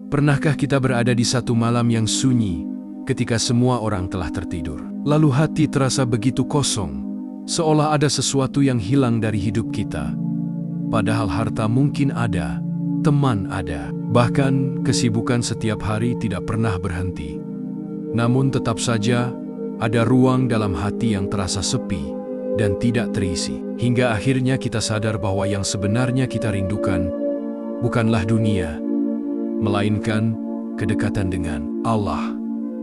Pernahkah kita berada di satu malam yang sunyi ketika semua orang telah tertidur? Lalu hati terasa begitu kosong, seolah ada sesuatu yang hilang dari hidup kita. Padahal harta mungkin ada, teman ada, bahkan kesibukan setiap hari tidak pernah berhenti. Namun tetap saja ada ruang dalam hati yang terasa sepi dan tidak terisi. Hingga akhirnya kita sadar bahwa yang sebenarnya kita rindukan bukanlah dunia, melainkan kedekatan dengan Allah.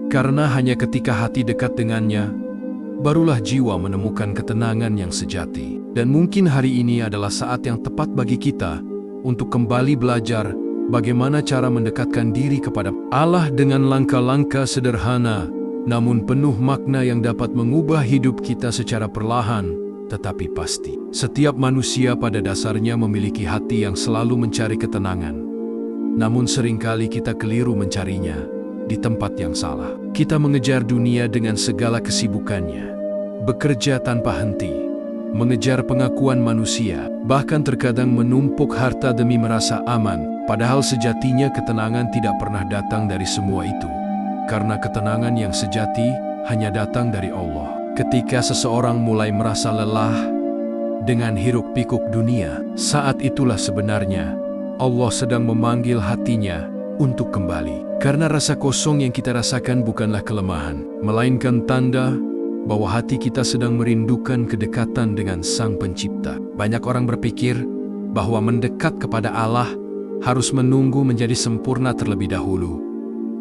Karena hanya ketika hati dekat dengannya, barulah jiwa menemukan ketenangan yang sejati. Dan mungkin hari ini adalah saat yang tepat bagi kita untuk kembali belajar bagaimana cara mendekatkan diri kepada Allah dengan langkah-langkah sederhana, namun penuh makna yang dapat mengubah hidup kita secara perlahan, tetapi pasti. Setiap manusia pada dasarnya memiliki hati yang selalu mencari ketenangan. Namun seringkali kita keliru mencarinya di tempat yang salah. Kita mengejar dunia dengan segala kesibukannya, bekerja tanpa henti, mengejar pengakuan manusia, bahkan terkadang menumpuk harta demi merasa aman, padahal sejatinya ketenangan tidak pernah datang dari semua itu. Karena ketenangan yang sejati hanya datang dari Allah. Ketika seseorang mulai merasa lelah dengan hiruk-pikuk dunia, saat itulah sebenarnya Allah sedang memanggil hatinya untuk kembali. Karena rasa kosong yang kita rasakan bukanlah kelemahan, melainkan tanda bahwa hati kita sedang merindukan kedekatan dengan Sang Pencipta. Banyak orang berpikir bahwa mendekat kepada Allah harus menunggu menjadi sempurna terlebih dahulu,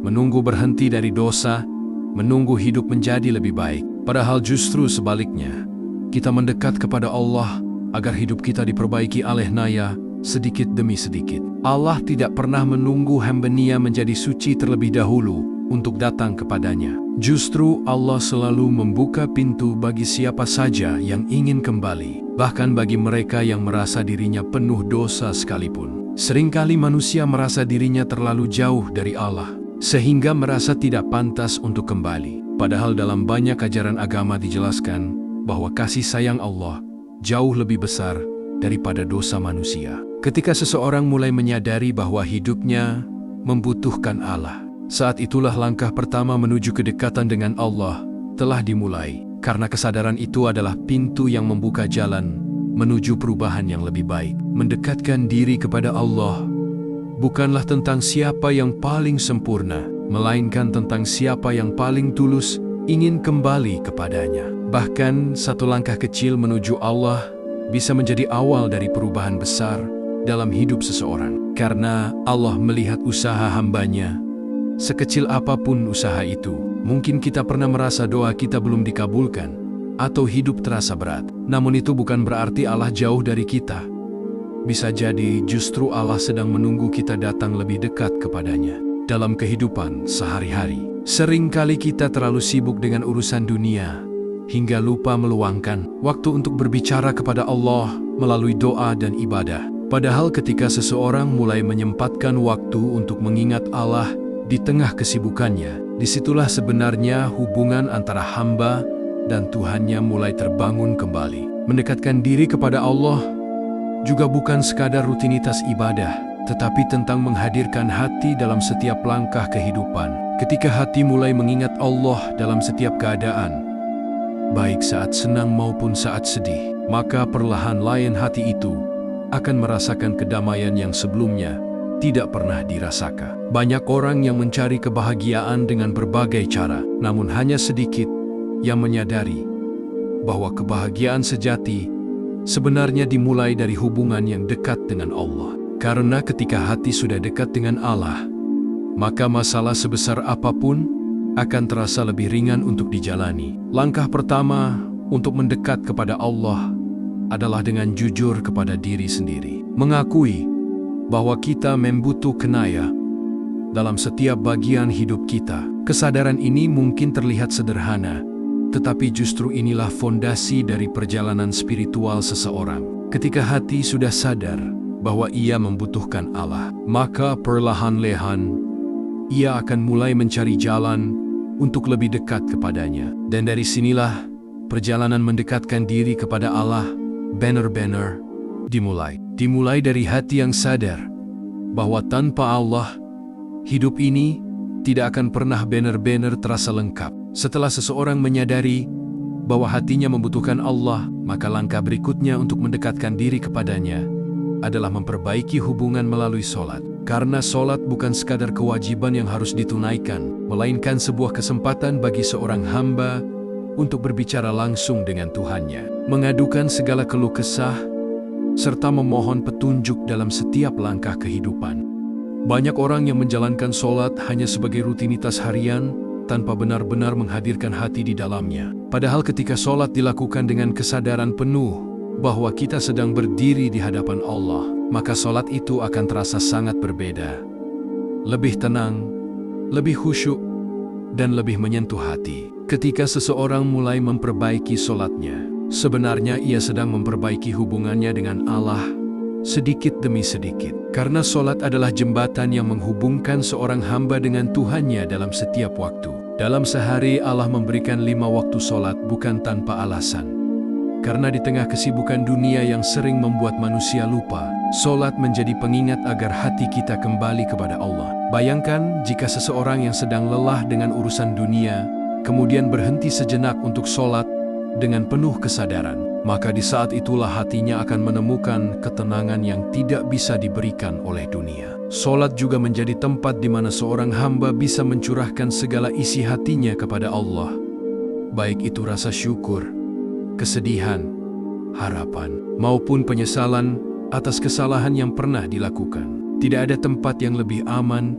menunggu berhenti dari dosa, menunggu hidup menjadi lebih baik. Padahal justru sebaliknya, kita mendekat kepada Allah agar hidup kita diperbaiki alih-naya sedikit demi sedikit. Allah tidak pernah menunggu hamba-Nya menjadi suci terlebih dahulu untuk datang kepadanya. Justru Allah selalu membuka pintu bagi siapa saja yang ingin kembali, bahkan bagi mereka yang merasa dirinya penuh dosa sekalipun. Seringkali manusia merasa dirinya terlalu jauh dari Allah, sehingga merasa tidak pantas untuk kembali. Padahal dalam banyak ajaran agama dijelaskan bahwa kasih sayang Allah jauh lebih besar daripada dosa manusia. Ketika seseorang mulai menyadari bahwa hidupnya membutuhkan Allah, saat itulah langkah pertama menuju kedekatan dengan Allah telah dimulai. Karena kesadaran itu adalah pintu yang membuka jalan menuju perubahan yang lebih baik. Mendekatkan diri kepada Allah bukanlah tentang siapa yang paling sempurna, melainkan tentang siapa yang paling tulus ingin kembali kepadanya. Bahkan satu langkah kecil menuju Allah bisa menjadi awal dari perubahan besar dalam hidup seseorang. Karena Allah melihat usaha hamba-Nya, sekecil apapun usaha itu. Mungkin kita pernah merasa doa kita belum dikabulkan, atau hidup terasa berat. Namun itu bukan berarti Allah jauh dari kita. Bisa jadi justru Allah sedang menunggu kita datang lebih dekat kepadanya. Dalam kehidupan sehari-hari, seringkali kita terlalu sibuk dengan urusan dunia, hingga lupa meluangkan waktu untuk berbicara kepada Allah melalui doa dan ibadah. Padahal ketika seseorang mulai menyempatkan waktu untuk mengingat Allah di tengah kesibukannya, disitulah sebenarnya hubungan antara hamba dan Tuhannya mulai terbangun kembali. Mendekatkan diri kepada Allah juga bukan sekadar rutinitas ibadah, tetapi tentang menghadirkan hati dalam setiap langkah kehidupan. Ketika hati mulai mengingat Allah dalam setiap keadaan, baik saat senang maupun saat sedih, maka perlahan-lahan hati itu akan merasakan kedamaian yang sebelumnya tidak pernah dirasakan. Banyak orang yang mencari kebahagiaan dengan berbagai cara, namun hanya sedikit yang menyadari bahwa kebahagiaan sejati sebenarnya dimulai dari hubungan yang dekat dengan Allah. Karena ketika hati sudah dekat dengan Allah, maka masalah sebesar apapun akan terasa lebih ringan untuk dijalani. Langkah pertama untuk mendekat kepada Allah adalah dengan jujur kepada diri sendiri. Mengakui bahwa kita membutuhkan Dia dalam setiap bagian hidup kita. Kesadaran ini mungkin terlihat sederhana, tetapi justru inilah fondasi dari perjalanan spiritual seseorang. Ketika hati sudah sadar bahwa ia membutuhkan Allah, maka perlahan-lahan ia akan mulai mencari jalan untuk lebih dekat kepadanya. Dan dari sinilah perjalanan mendekatkan diri kepada Allah benar-benar dimulai. Dimulai dari hati yang sadar bahwa tanpa Allah hidup ini tidak akan pernah benar-benar terasa lengkap. Setelah seseorang menyadari bahwa hatinya membutuhkan Allah, maka langkah berikutnya untuk mendekatkan diri kepadanya adalah memperbaiki hubungan melalui solat. Karena solat bukan sekadar kewajiban yang harus ditunaikan, melainkan sebuah kesempatan bagi seorang hamba untuk berbicara langsung dengan Tuhannya, mengadukan segala keluh kesah, serta memohon petunjuk dalam setiap langkah kehidupan. Banyak orang yang menjalankan solat hanya sebagai rutinitas harian, tanpa benar-benar menghadirkan hati di dalamnya. Padahal ketika solat dilakukan dengan kesadaran penuh bahwa kita sedang berdiri di hadapan Allah, maka solat itu akan terasa sangat berbeda. Lebih tenang, lebih khusyuk, dan lebih menyentuh hati. Ketika seseorang mulai memperbaiki solatnya, sebenarnya ia sedang memperbaiki hubungannya dengan Allah sedikit demi sedikit. Karena solat adalah jembatan yang menghubungkan seorang hamba dengan Tuhannya dalam setiap waktu. Dalam sehari Allah memberikan 5 waktu solat bukan tanpa alasan. Karena di tengah kesibukan dunia yang sering membuat manusia lupa, solat menjadi pengingat agar hati kita kembali kepada Allah. Bayangkan jika seseorang yang sedang lelah dengan urusan dunia, kemudian berhenti sejenak untuk solat dengan penuh kesadaran, maka di saat itulah hatinya akan menemukan ketenangan yang tidak bisa diberikan oleh dunia. Solat juga menjadi tempat di mana seorang hamba bisa mencurahkan segala isi hatinya kepada Allah, baik itu rasa syukur, kesedihan, harapan, maupun penyesalan atas kesalahan yang pernah dilakukan. Tidak ada tempat yang lebih aman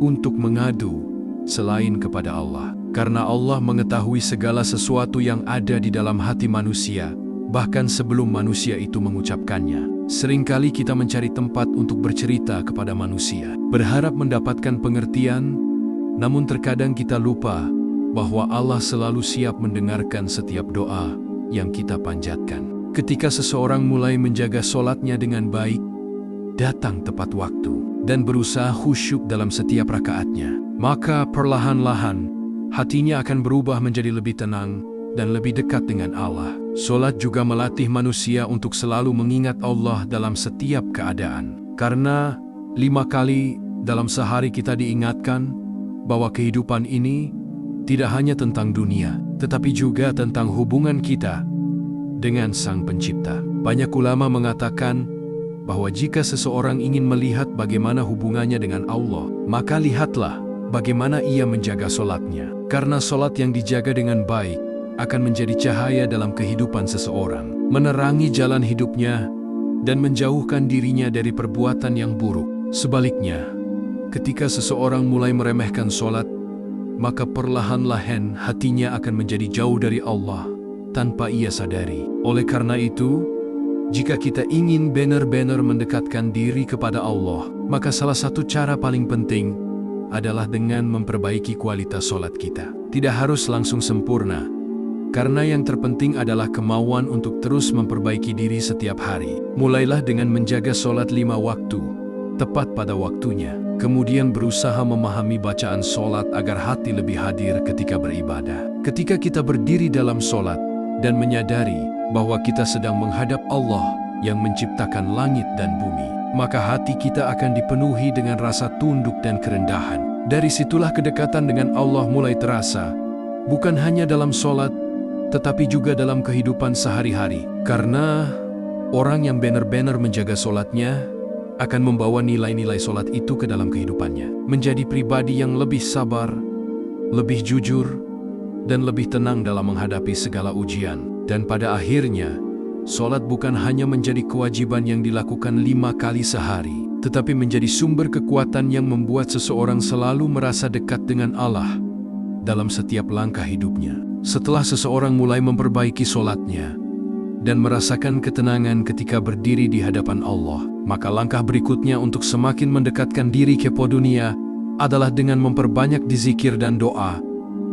untuk mengadu selain kepada Allah. Karena Allah mengetahui segala sesuatu yang ada di dalam hati manusia, bahkan sebelum manusia itu mengucapkannya. Seringkali kita mencari tempat untuk bercerita kepada manusia, berharap mendapatkan pengertian, namun terkadang kita lupa bahwa Allah selalu siap mendengarkan setiap doa yang kita panjatkan. Ketika seseorang mulai menjaga solatnya dengan baik, datang tepat waktu, dan berusaha khusyuk dalam setiap rakaatnya, maka perlahan-lahan hatinya akan berubah menjadi lebih tenang dan lebih dekat dengan Allah. Solat juga melatih manusia untuk selalu mengingat Allah dalam setiap keadaan. Karena 5 kali dalam sehari kita diingatkan bahwa kehidupan ini tidak hanya tentang dunia, tetapi juga tentang hubungan kita dengan Sang Pencipta. Banyak ulama mengatakan bahwa jika seseorang ingin melihat bagaimana hubungannya dengan Allah, maka lihatlah bagaimana ia menjaga solatnya. Karena solat yang dijaga dengan baik akan menjadi cahaya dalam kehidupan seseorang, menerangi jalan hidupnya, dan menjauhkan dirinya dari perbuatan yang buruk. Sebaliknya, ketika seseorang mulai meremehkan solat, maka perlahan-lahan hatinya akan menjadi jauh dari Allah tanpa ia sadari. Oleh karena itu, jika kita ingin benar-benar mendekatkan diri kepada Allah, maka salah satu cara paling penting adalah dengan memperbaiki kualitas solat kita. Tidak harus langsung sempurna, karena yang terpenting adalah kemauan untuk terus memperbaiki diri setiap hari. Mulailah dengan menjaga solat 5 waktu, tepat pada waktunya. Kemudian berusaha memahami bacaan solat agar hati lebih hadir ketika beribadah. Ketika kita berdiri dalam solat dan menyadari bahwa kita sedang menghadap Allah yang menciptakan langit dan bumi, maka hati kita akan dipenuhi dengan rasa tunduk dan kerendahan. Dari situlah kedekatan dengan Allah mulai terasa, bukan hanya dalam solat, tetapi juga dalam kehidupan sehari-hari. Karena orang yang benar-benar menjaga solatnya akan membawa nilai-nilai solat itu ke dalam kehidupannya, menjadi pribadi yang lebih sabar, lebih jujur, dan lebih tenang dalam menghadapi segala ujian. Dan pada akhirnya, solat bukan hanya menjadi kewajiban yang dilakukan 5 kali sehari, tetapi menjadi sumber kekuatan yang membuat seseorang selalu merasa dekat dengan Allah dalam setiap langkah hidupnya. Setelah seseorang mulai memperbaiki solatnya dan merasakan ketenangan ketika berdiri di hadapan Allah, maka langkah berikutnya untuk semakin mendekatkan diri kepada dunia adalah dengan memperbanyak dizikir dan doa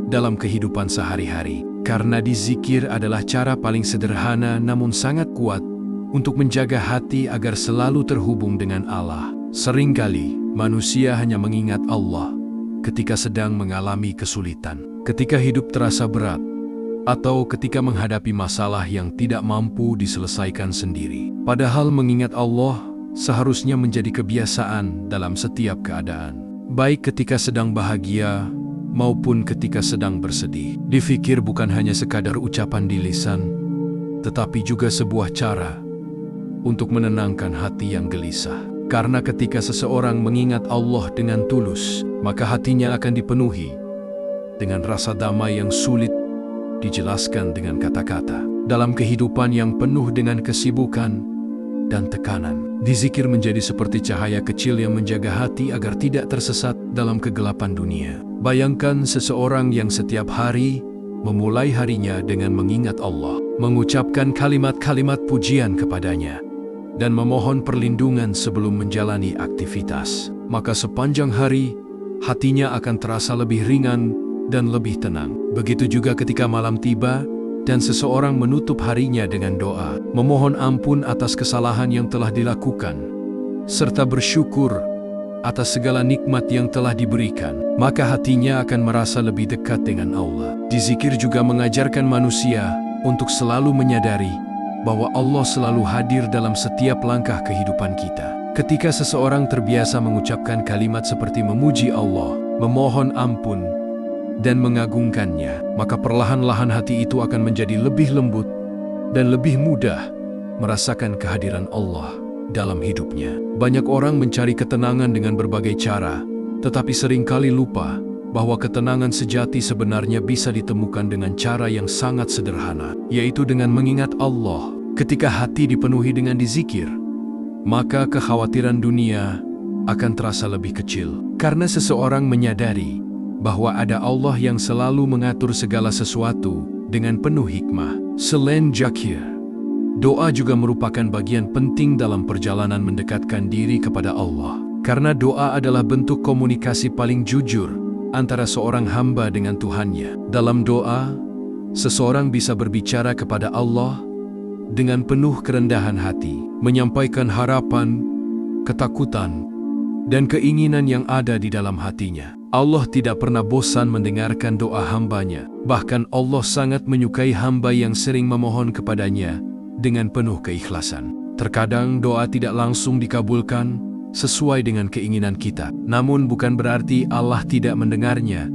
dalam kehidupan sehari-hari. Karena dizikir adalah cara paling sederhana namun sangat kuat untuk menjaga hati agar selalu terhubung dengan Allah. Seringkali manusia hanya mengingat Allah ketika sedang mengalami kesulitan, ketika hidup terasa berat, atau ketika menghadapi masalah yang tidak mampu diselesaikan sendiri. Padahal mengingat Allah seharusnya menjadi kebiasaan dalam setiap keadaan. baik ketika sedang bahagia maupun ketika sedang bersedih. Difikir bukan hanya sekadar ucapan di lisan, tetapi juga sebuah cara untuk menenangkan hati yang gelisah. Karena ketika seseorang mengingat Allah dengan tulus, maka hatinya akan dipenuhi dengan rasa damai yang sulit dijelaskan dengan kata-kata. Dalam kehidupan yang penuh dengan kesibukan dan tekanan, dzikir menjadi seperti cahaya kecil yang menjaga hati agar tidak tersesat dalam kegelapan dunia. Bayangkan seseorang yang setiap hari memulai harinya dengan mengingat Allah, mengucapkan kalimat-kalimat pujian kepadanya, dan memohon perlindungan sebelum menjalani aktivitas. Maka sepanjang hari, hatinya akan terasa lebih ringan dan lebih tenang. Begitu juga ketika malam tiba dan seseorang menutup harinya dengan doa, memohon ampun atas kesalahan yang telah dilakukan, serta bersyukur atas segala nikmat yang telah diberikan, maka hatinya akan merasa lebih dekat dengan Allah. Dzikir juga mengajarkan manusia untuk selalu menyadari bahwa Allah selalu hadir dalam setiap langkah kehidupan kita. Ketika seseorang terbiasa mengucapkan kalimat seperti memuji Allah, memohon ampun, dan mengagungkannya, maka perlahan-lahan hati itu akan menjadi lebih lembut dan lebih mudah merasakan kehadiran Allah dalam hidupnya. Banyak orang mencari ketenangan dengan berbagai cara, tetapi seringkali lupa bahwa ketenangan sejati sebenarnya bisa ditemukan dengan cara yang sangat sederhana, yaitu dengan mengingat Allah. Ketika hati dipenuhi dengan dzikir, maka kekhawatiran dunia akan terasa lebih kecil, karena seseorang menyadari bahwa ada Allah yang selalu mengatur segala sesuatu dengan penuh hikmah. Selain dzikir, doa juga merupakan bagian penting dalam perjalanan mendekatkan diri kepada Allah. Karena doa adalah bentuk komunikasi paling jujur antara seorang hamba dengan Tuhannya. Dalam doa, seseorang bisa berbicara kepada Allah dengan penuh kerendahan hati, menyampaikan harapan, ketakutan, dan keinginan yang ada di dalam hatinya. Allah tidak pernah bosan mendengarkan doa hambanya. Bahkan Allah sangat menyukai hamba yang sering memohon kepadanya dengan penuh keikhlasan. Terkadang doa tidak langsung dikabulkan sesuai dengan keinginan kita. Namun bukan berarti Allah tidak mendengarnya.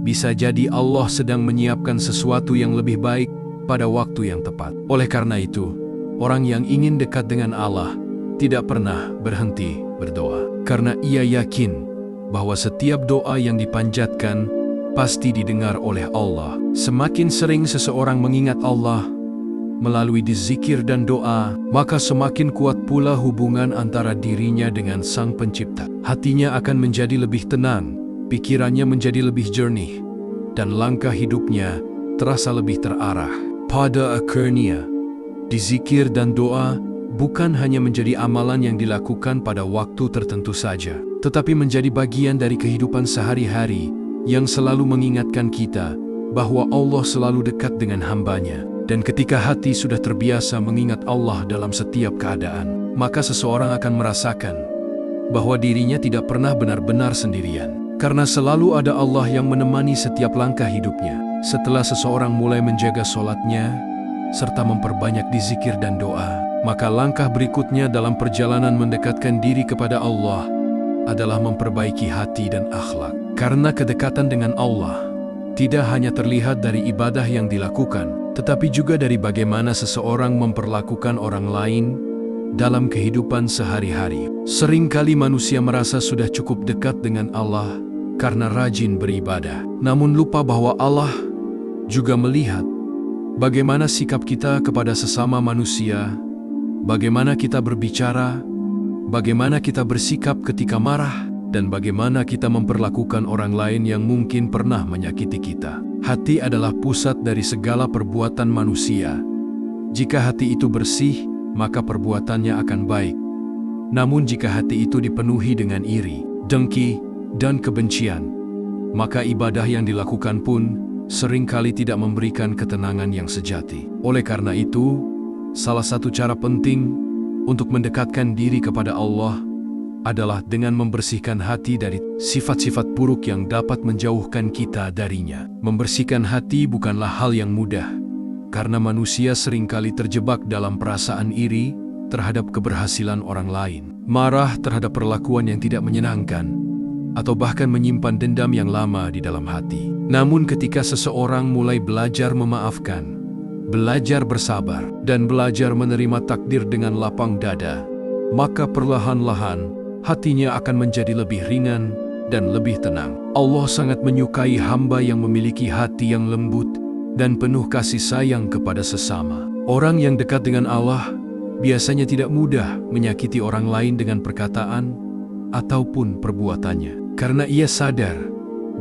Bisa jadi Allah sedang menyiapkan sesuatu yang lebih baik pada waktu yang tepat. Oleh karena itu, orang yang ingin dekat dengan Allah tidak pernah berhenti berdoa. Karena ia yakin bahwa setiap doa yang dipanjatkan pasti didengar oleh Allah. Semakin sering seseorang mengingat Allah melalui dzikir dan doa, maka semakin kuat pula hubungan antara dirinya dengan Sang Pencipta. Hatinya akan menjadi lebih tenang, pikirannya menjadi lebih jernih, dan langkah hidupnya terasa lebih terarah. Pada akhirnya, dzikir dan doa bukan hanya menjadi amalan yang dilakukan pada waktu tertentu saja, tetapi menjadi bagian dari kehidupan sehari-hari yang selalu mengingatkan kita bahwa Allah selalu dekat dengan hambanya. Dan ketika hati sudah terbiasa mengingat Allah dalam setiap keadaan, maka seseorang akan merasakan bahwa dirinya tidak pernah benar-benar sendirian. Karena selalu ada Allah yang menemani setiap langkah hidupnya. Setelah seseorang mulai menjaga sholatnya, serta memperbanyak dzikir dan doa, maka langkah berikutnya dalam perjalanan mendekatkan diri kepada Allah adalah memperbaiki hati dan akhlak. Karena kedekatan dengan Allah tidak hanya terlihat dari ibadah yang dilakukan, tetapi juga dari bagaimana seseorang memperlakukan orang lain dalam kehidupan sehari-hari. Seringkali manusia merasa sudah cukup dekat dengan Allah karena rajin beribadah, namun lupa bahwa Allah juga melihat bagaimana sikap kita kepada sesama manusia, bagaimana kita berbicara, bagaimana kita bersikap ketika marah, dan bagaimana kita memperlakukan orang lain yang mungkin pernah menyakiti kita. Hati adalah pusat dari segala perbuatan manusia. Jika hati itu bersih, maka perbuatannya akan baik. Namun jika hati itu dipenuhi dengan iri, dengki, dan kebencian, maka ibadah yang dilakukan pun seringkali tidak memberikan ketenangan yang sejati. Oleh karena itu, salah satu cara penting untuk mendekatkan diri kepada Allah adalah dengan membersihkan hati dari sifat-sifat buruk yang dapat menjauhkan kita darinya. Membersihkan hati bukanlah hal yang mudah, karena manusia seringkali terjebak dalam perasaan iri terhadap keberhasilan orang lain, marah terhadap perlakuan yang tidak menyenangkan, atau bahkan menyimpan dendam yang lama di dalam hati. Namun ketika seseorang mulai belajar memaafkan, belajar bersabar, dan belajar menerima takdir dengan lapang dada, maka perlahan-lahan hatinya akan menjadi lebih ringan dan lebih tenang. Allah sangat menyukai hamba yang memiliki hati yang lembut dan penuh kasih sayang kepada sesama. Orang yang dekat dengan Allah biasanya tidak mudah menyakiti orang lain dengan perkataan ataupun perbuatannya, karena ia sadar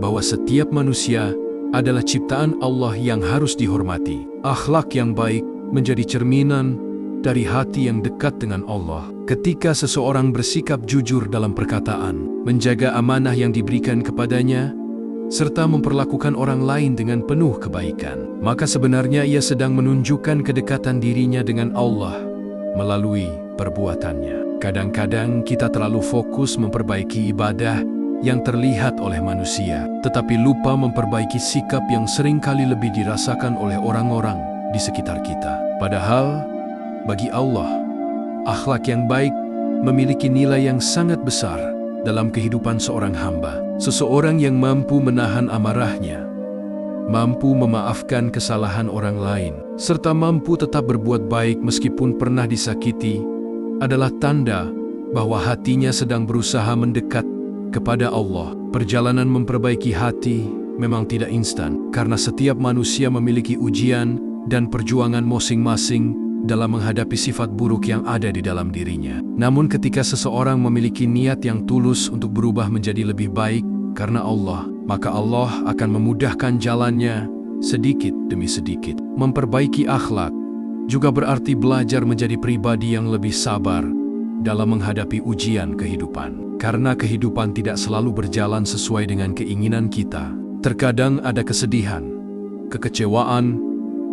bahwa setiap manusia adalah ciptaan Allah yang harus dihormati. Akhlak yang baik menjadi cerminan dari hati yang dekat dengan Allah. Ketika seseorang bersikap jujur dalam perkataan, menjaga amanah yang diberikan kepadanya, serta memperlakukan orang lain dengan penuh kebaikan, maka sebenarnya ia sedang menunjukkan kedekatan dirinya dengan Allah melalui perbuatannya. Kadang-kadang kita terlalu fokus memperbaiki ibadah yang terlihat oleh manusia, tetapi lupa memperbaiki sikap yang seringkali lebih dirasakan oleh orang-orang di sekitar kita. Padahal, bagi Allah, akhlak yang baik memiliki nilai yang sangat besar dalam kehidupan seorang hamba. Seseorang yang mampu menahan amarahnya, mampu memaafkan kesalahan orang lain, serta mampu tetap berbuat baik meskipun pernah disakiti, adalah tanda bahwa hatinya sedang berusaha mendekat kepada Allah. Perjalanan memperbaiki hati memang tidak instan, karena setiap manusia memiliki ujian dan perjuangan masing-masing dalam menghadapi sifat buruk yang ada di dalam dirinya. Namun ketika seseorang memiliki niat yang tulus untuk berubah menjadi lebih baik karena Allah, maka Allah akan memudahkan jalannya sedikit demi sedikit. Memperbaiki akhlak juga berarti belajar menjadi pribadi yang lebih sabar dalam menghadapi ujian kehidupan. Karena kehidupan tidak selalu berjalan sesuai dengan keinginan kita. Terkadang ada kesedihan, kekecewaan,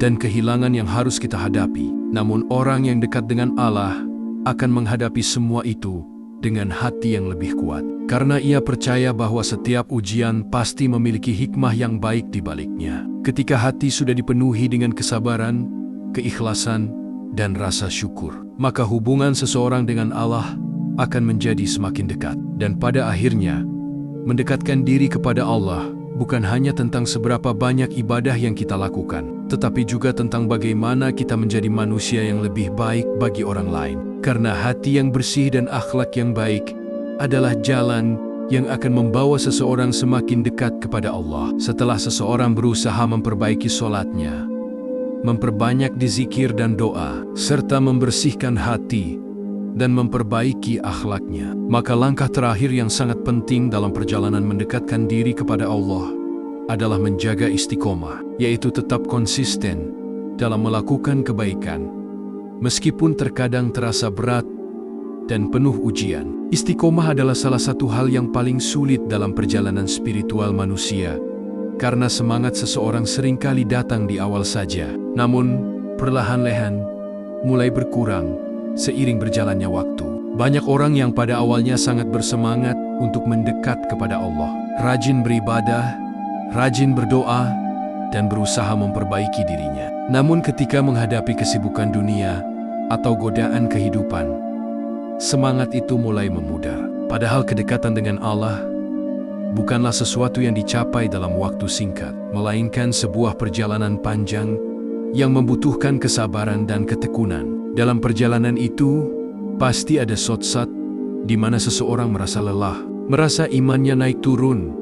dan kehilangan yang harus kita hadapi. Namun orang yang dekat dengan Allah akan menghadapi semua itu dengan hati yang lebih kuat. Karena ia percaya bahwa setiap ujian pasti memiliki hikmah yang baik di baliknya. Ketika hati sudah dipenuhi dengan kesabaran, keikhlasan, dan rasa syukur, maka hubungan seseorang dengan Allah akan menjadi semakin dekat. Dan pada akhirnya, mendekatkan diri kepada Allah bukan hanya tentang seberapa banyak ibadah yang kita lakukan, tetapi juga tentang bagaimana kita menjadi manusia yang lebih baik bagi orang lain. Karena hati yang bersih dan akhlak yang baik adalah jalan yang akan membawa seseorang semakin dekat kepada Allah. Setelah seseorang berusaha memperbaiki sholatnya, memperbanyak dizikir dan doa, serta membersihkan hati dan memperbaiki akhlaknya, maka langkah terakhir yang sangat penting dalam perjalanan mendekatkan diri kepada Allah adalah menjaga istiqomah, yaitu tetap konsisten dalam melakukan kebaikan, meskipun terkadang terasa berat dan penuh ujian. Istiqomah adalah salah satu hal yang paling sulit dalam perjalanan spiritual manusia, karena semangat seseorang seringkali datang di awal saja, namun perlahan-lahan mulai berkurang seiring berjalannya waktu. Banyak orang yang pada awalnya sangat bersemangat untuk mendekat kepada Allah, rajin beribadah, rajin berdoa, dan berusaha memperbaiki dirinya. Namun ketika menghadapi kesibukan dunia atau godaan kehidupan, semangat itu mulai memudar. Padahal kedekatan dengan Allah bukanlah sesuatu yang dicapai dalam waktu singkat, melainkan sebuah perjalanan panjang yang membutuhkan kesabaran dan ketekunan. Dalam perjalanan itu, pasti ada saat-saat di mana seseorang merasa lelah, merasa imannya naik turun,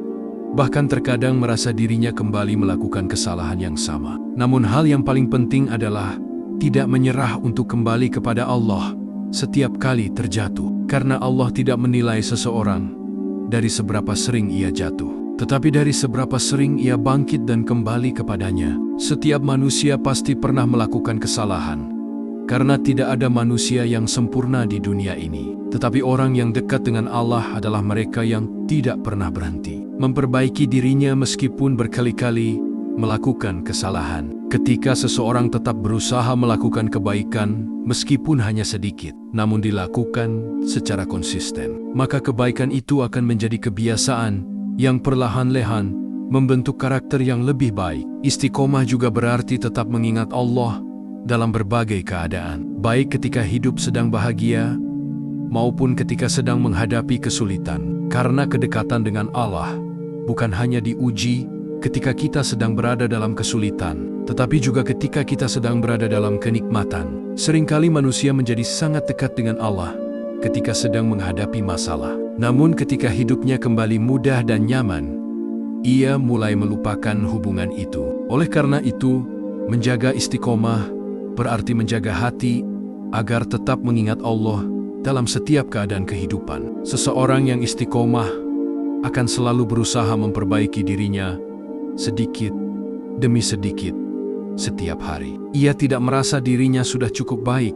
bahkan terkadang merasa dirinya kembali melakukan kesalahan yang sama. Namun hal yang paling penting adalah tidak menyerah untuk kembali kepada Allah setiap kali terjatuh. Karena Allah tidak menilai seseorang dari seberapa sering ia jatuh, tetapi dari seberapa sering ia bangkit dan kembali kepadanya. Setiap manusia pasti pernah melakukan kesalahan, karena tidak ada manusia yang sempurna di dunia ini. Tetapi orang yang dekat dengan Allah adalah mereka yang tidak pernah berhenti memperbaiki dirinya meskipun berkali-kali melakukan kesalahan. Ketika seseorang tetap berusaha melakukan kebaikan meskipun hanya sedikit, namun dilakukan secara konsisten, maka kebaikan itu akan menjadi kebiasaan yang perlahan-lahan membentuk karakter yang lebih baik. Istiqomah juga berarti tetap mengingat Allah dalam berbagai keadaan, baik ketika hidup sedang bahagia maupun ketika sedang menghadapi kesulitan. Karena kedekatan dengan Allah bukan hanya diuji ketika kita sedang berada dalam kesulitan, tetapi juga ketika kita sedang berada dalam kenikmatan. Seringkali manusia menjadi sangat dekat dengan Allah ketika sedang menghadapi masalah. Namun ketika hidupnya kembali mudah dan nyaman, ia mulai melupakan hubungan itu. Oleh karena itu, menjaga istiqomah berarti menjaga hati agar tetap mengingat Allah dalam setiap keadaan kehidupan. Seseorang yang istiqomah akan selalu berusaha memperbaiki dirinya sedikit demi sedikit setiap hari. Ia tidak merasa dirinya sudah cukup baik,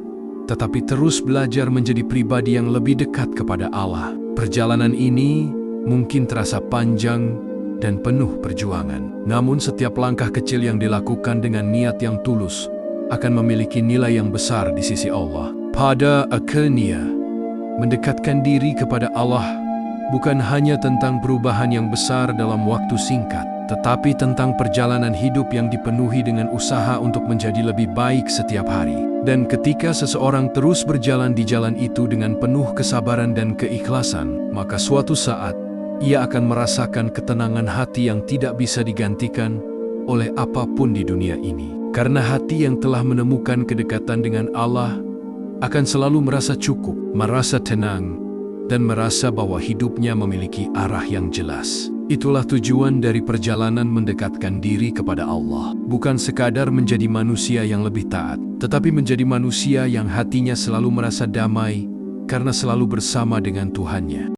tetapi terus belajar menjadi pribadi yang lebih dekat kepada Allah. Perjalanan ini mungkin terasa panjang dan penuh perjuangan. Namun setiap langkah kecil yang dilakukan dengan niat yang tulus akan memiliki nilai yang besar di sisi Allah. Pada akhirnya, mendekatkan diri kepada Allah bukan hanya tentang perubahan yang besar dalam waktu singkat, tetapi tentang perjalanan hidup yang dipenuhi dengan usaha untuk menjadi lebih baik setiap hari. Dan ketika seseorang terus berjalan di jalan itu dengan penuh kesabaran dan keikhlasan, maka suatu saat ia akan merasakan ketenangan hati yang tidak bisa digantikan oleh apapun di dunia ini. Karena hati yang telah menemukan kedekatan dengan Allah akan selalu merasa cukup, merasa tenang, dan merasa bahwa hidupnya memiliki arah yang jelas. Itulah tujuan dari perjalanan mendekatkan diri kepada Allah. Bukan sekadar menjadi manusia yang lebih taat, tetapi menjadi manusia yang hatinya selalu merasa damai karena selalu bersama dengan Tuhannya.